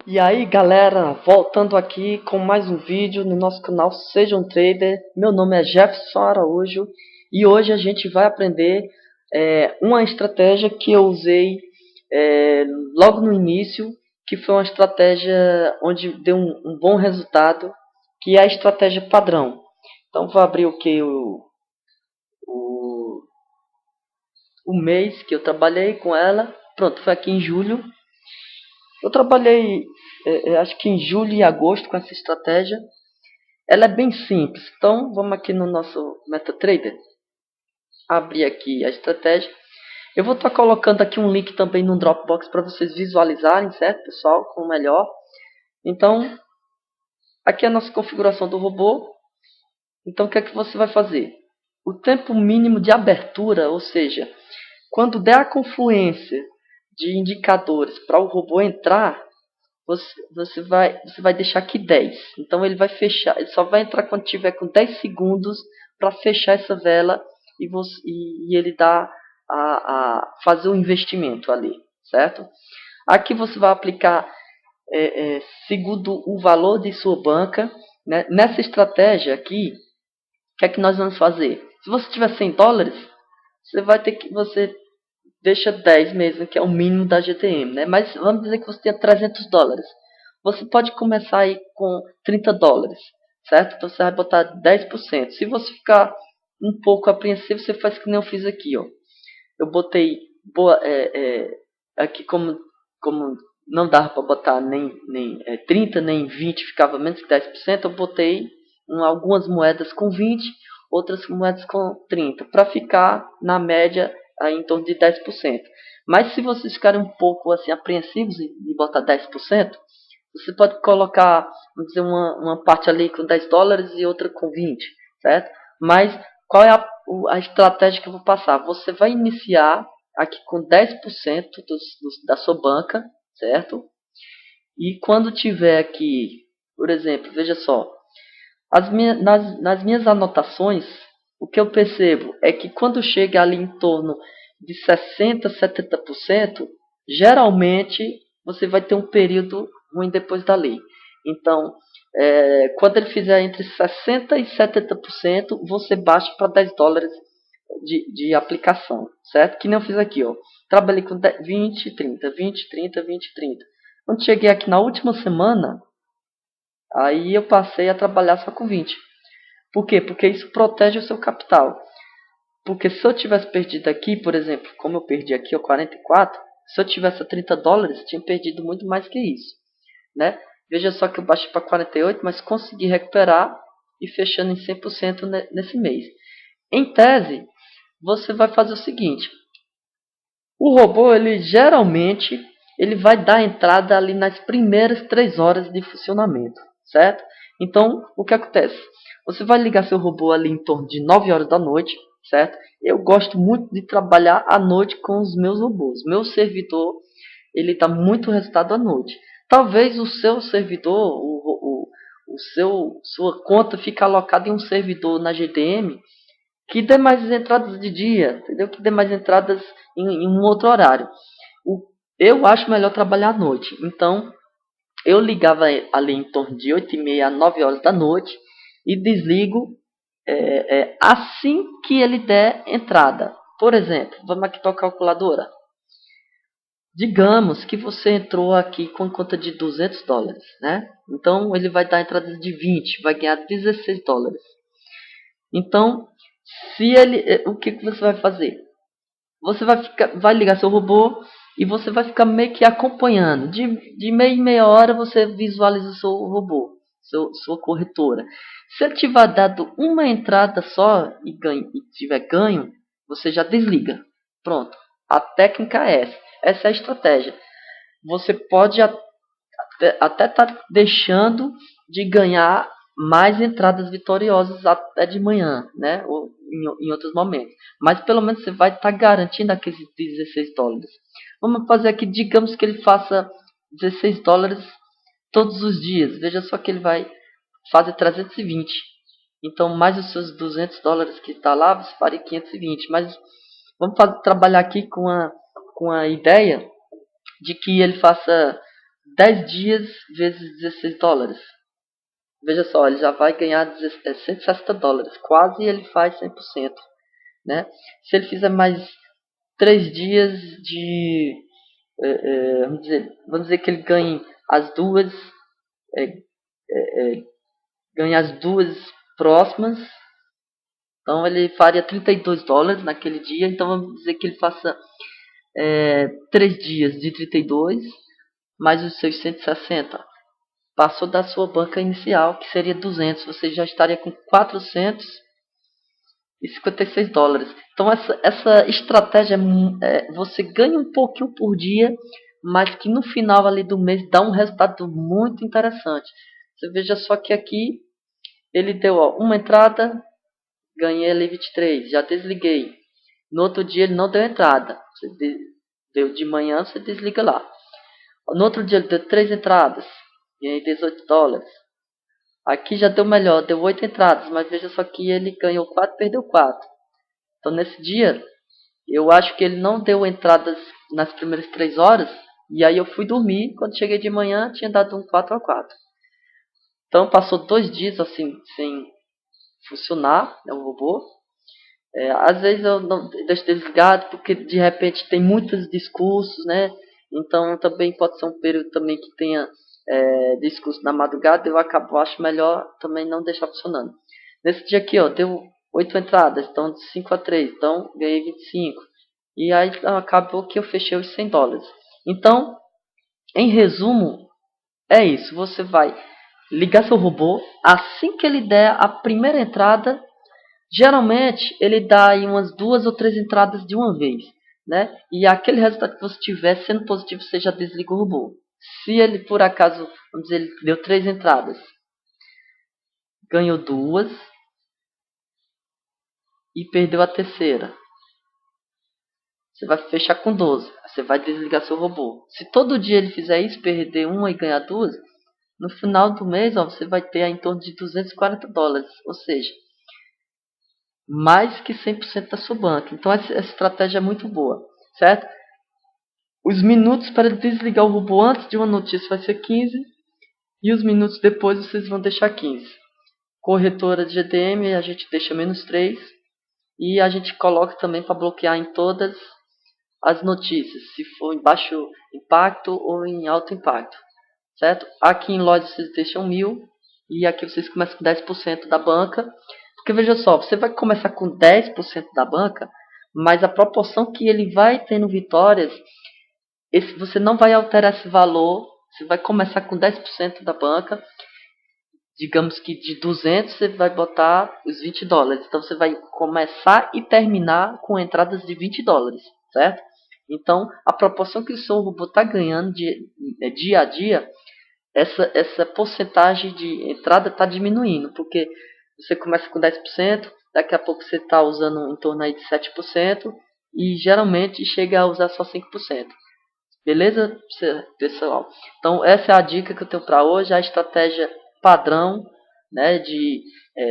E aí galera, voltando aqui com mais um vídeo no nosso canal Seja um Trader. Meu nome é Jefferson Araújo e hoje a gente vai aprender uma estratégia que eu usei logo no início, que foi uma estratégia onde deu um bom resultado, que é a estratégia padrão. Então vou abrir o, o mês que eu trabalhei com ela. Pronto, foi aqui em julho. Eu trabalhei acho que em julho e agosto com essa estratégia. Ela é bem simples. Então, vamos aqui no nosso MetaTrader. Abrir aqui a estratégia. Eu vou estar colocando aqui um link também no Dropbox para vocês visualizarem, certo, pessoal? Com melhor. Então, aqui é a nossa configuração do robô. Então, o que é que você vai fazer? O tempo mínimo de abertura, ou seja, quando der a confluência de indicadores para o robô entrar, você vai deixar aqui 10. Então ele vai fechar, ele só vai entrar quando tiver com 10 segundos para fechar essa vela e ele dá fazer o investimento ali, certo? Aqui você vai aplicar segundo o valor de sua banca, né? Nessa estratégia aqui, o que é que nós vamos fazer? Se você tiver 100 dólares, você deixa 10 mesmo, que é o mínimo da GTM, né? Mas vamos dizer que você tenha 300 dólares. Você pode começar aí com 30 dólares, certo? Então você vai botar 10%. Se você ficar um pouco apreensivo, você faz que nem eu fiz aqui, ó. Eu botei aqui como não dava para botar nem 30, nem 20, ficava menos que 10%, eu botei algumas moedas com 20, outras moedas com 30, para ficar na média aí em torno de 10%. Mas se vocês ficarem um pouco assim apreensivos e botar 10%, você pode colocar, vamos dizer, uma parte ali com 10 dólares e outra com 20, certo? Mas qual é a estratégia que eu vou passar? Você vai iniciar aqui com 10% da sua banca, certo? E quando tiver aqui, por exemplo, veja só, nas minhas anotações, o que eu percebo é que quando chega ali em torno de 60%, 70%, geralmente você vai ter um período ruim depois da lei. Então, quando ele fizer entre 60% e 70%, você baixa para 10 dólares de aplicação, certo? Que nem eu fiz aqui, ó. Trabalhei com 20, 30, 20, 30, 20, 30. Quando cheguei aqui na última semana, aí eu passei a trabalhar só com 20. Por quê? Porque isso protege o seu capital. Porque se eu tivesse perdido aqui, por exemplo, como eu perdi aqui, ó, 44, se eu tivesse a 30 dólares, tinha perdido muito mais que isso, né? Veja só que eu baixei para 48, mas consegui recuperar e fechando em 100% nesse mês. Em tese, você vai fazer o seguinte: o robô, ele geralmente ele vai dar entrada ali nas primeiras 3 horas de funcionamento, certo? Então, o que acontece? Você vai ligar seu robô ali em torno de 9 horas da noite, certo? Eu gosto muito de trabalhar à noite com os meus robôs. Meu servidor, ele dá muito resultado à noite. Talvez o seu servidor, sua conta fique alocada em um servidor na GDM que dê mais entradas de dia, entendeu? Que dê mais entradas em um outro horário. Eu acho melhor trabalhar à noite. Então, eu ligava ali em torno de 8h30 a 9 horas da noite e desligo assim que ele der entrada. Por exemplo, vamos aqui para a calculadora. Digamos que você entrou aqui com conta de 200 dólares, né? Então, ele vai dar entradas de 20, vai ganhar 16 dólares. Então, o que você vai fazer? Você vai ligar seu robô e você vai ficar meio que acompanhando. De meia em meia hora você visualiza o seu robô, sua corretora. Se ele tiver dado uma entrada só e tiver ganho, você já desliga. Pronto. A técnica é essa. Essa é a estratégia. Você pode até estar deixando de ganhar mais entradas vitoriosas até de manhã, né? Ou em outros momentos. Mas pelo menos você vai estar garantindo aqueles 16 dólares. Vamos fazer aqui, digamos que ele faça 16 dólares todos os dias. Veja só que ele vai fazer 320. Então, mais os seus 200 dólares que está lá, você faria 520. Mas vamos trabalhar aqui com a ideia de que ele faça 10 dias vezes 16 dólares. Veja só, ele já vai ganhar 160 dólares. Quase ele faz 100%. Né? Se ele fizer mais 3 dias de... vamos dizer que ele ganhe as duas... ganhe as duas próximas. Então ele faria 32 dólares naquele dia. Então vamos dizer que ele faça 3 dias de 32 mais os seus 160. Passou da sua banca inicial, que seria 200. Você já estaria com 456 dólares. Então essa estratégia, você ganha um pouquinho por dia, mas que no final ali do mês dá um resultado muito interessante. Você veja só que aqui ele deu uma entrada, ganhei ali 23, já desliguei. No outro dia ele não deu entrada. Você deu de manhã, você desliga lá. No outro dia ele deu 3 entradas, ganhei 18 dólares. Aqui já deu melhor, deu 8 entradas, mas veja só que ele ganhou 4, perdeu 4. Então nesse dia, eu acho que ele não deu entradas nas primeiras 3 horas, e aí eu fui dormir, quando cheguei de manhã tinha dado um 4-4. Então passou 2 dias assim, sem funcionar, o robô. Às vezes eu não deixo desligado, porque de repente tem muitos discursos, né? Então também pode ser um período também que tenha discurso na madrugada, eu acho melhor também não deixar funcionando. Nesse dia aqui, deu 8 entradas, então de 5 a 3, então ganhei 25. E aí acabou que eu fechei os 100 dólares. Então, em resumo, é isso. Você vai ligar seu robô, assim que ele der a primeira entrada, geralmente ele dá aí umas 2 ou 3 entradas de uma vez, né? E aquele resultado que você tiver sendo positivo, você já desliga o robô. Se ele por acaso, vamos dizer, ele deu 3 entradas, ganhou 2 e perdeu a terceira, você vai fechar com 12. Você vai desligar seu robô. Se todo dia ele fizer isso, perder uma e ganhar 2, no final do mês, você vai ter em torno de 240 dólares. Ou seja, mais que 100% da sua banca. Então essa estratégia é muito boa, certo? Os minutos para desligar o robô antes de uma notícia vai ser 15. E os minutos depois vocês vão deixar 15. Corretora de GTM a gente deixa -3. E a gente coloca também para bloquear em todas as notícias, se for em baixo impacto ou em alto impacto, certo? Aqui em loja vocês deixam 1000 e aqui vocês começam com 10% da banca, porque veja só, você vai começar com 10% da banca, mas a proporção que ele vai tendo vitórias, você não vai alterar esse valor, você vai começar com 10% da banca, digamos que de 200 você vai botar os 20 dólares, então você vai começar e terminar com entradas de 20 dólares, certo? Então, a proporção que o seu robô está ganhando dia a dia, essa porcentagem de entrada está diminuindo, porque você começa com 10%, daqui a pouco você está usando em torno aí de 7%, e geralmente chega a usar só 5%. Beleza, pessoal? Então, essa é a dica que eu tenho para hoje, a estratégia padrão, né, de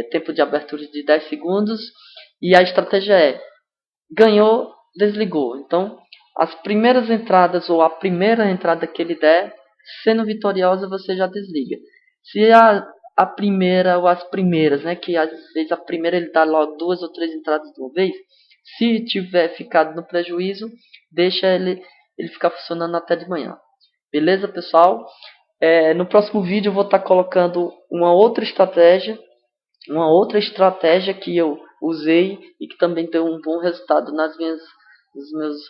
tempo de abertura de 10 segundos, e a estratégia ganhou, desligou. Então, as primeiras entradas ou a primeira entrada que ele der, sendo vitoriosa, você já desliga. Se a primeira ou as primeiras, né, que às vezes a primeira ele dá logo 2 ou 3 entradas de uma vez, se tiver ficado no prejuízo, deixa ele ficar funcionando até de manhã. Beleza, pessoal? No próximo vídeo eu vou estar colocando uma outra estratégia que eu usei e que também deu um bom resultado nos meus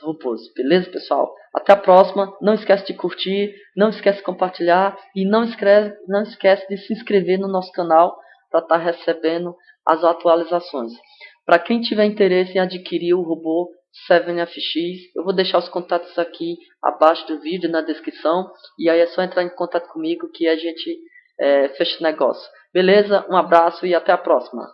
robôs. Beleza, pessoal? Até a próxima. Não esquece de curtir, não esquece de compartilhar e não esquece de se inscrever no nosso canal para estar recebendo as atualizações. Para quem tiver interesse em adquirir o robô 7FX, eu vou deixar os contatos aqui abaixo do vídeo, na descrição, e aí é só entrar em contato comigo que a gente fecha o negócio. Beleza? Um abraço e até a próxima.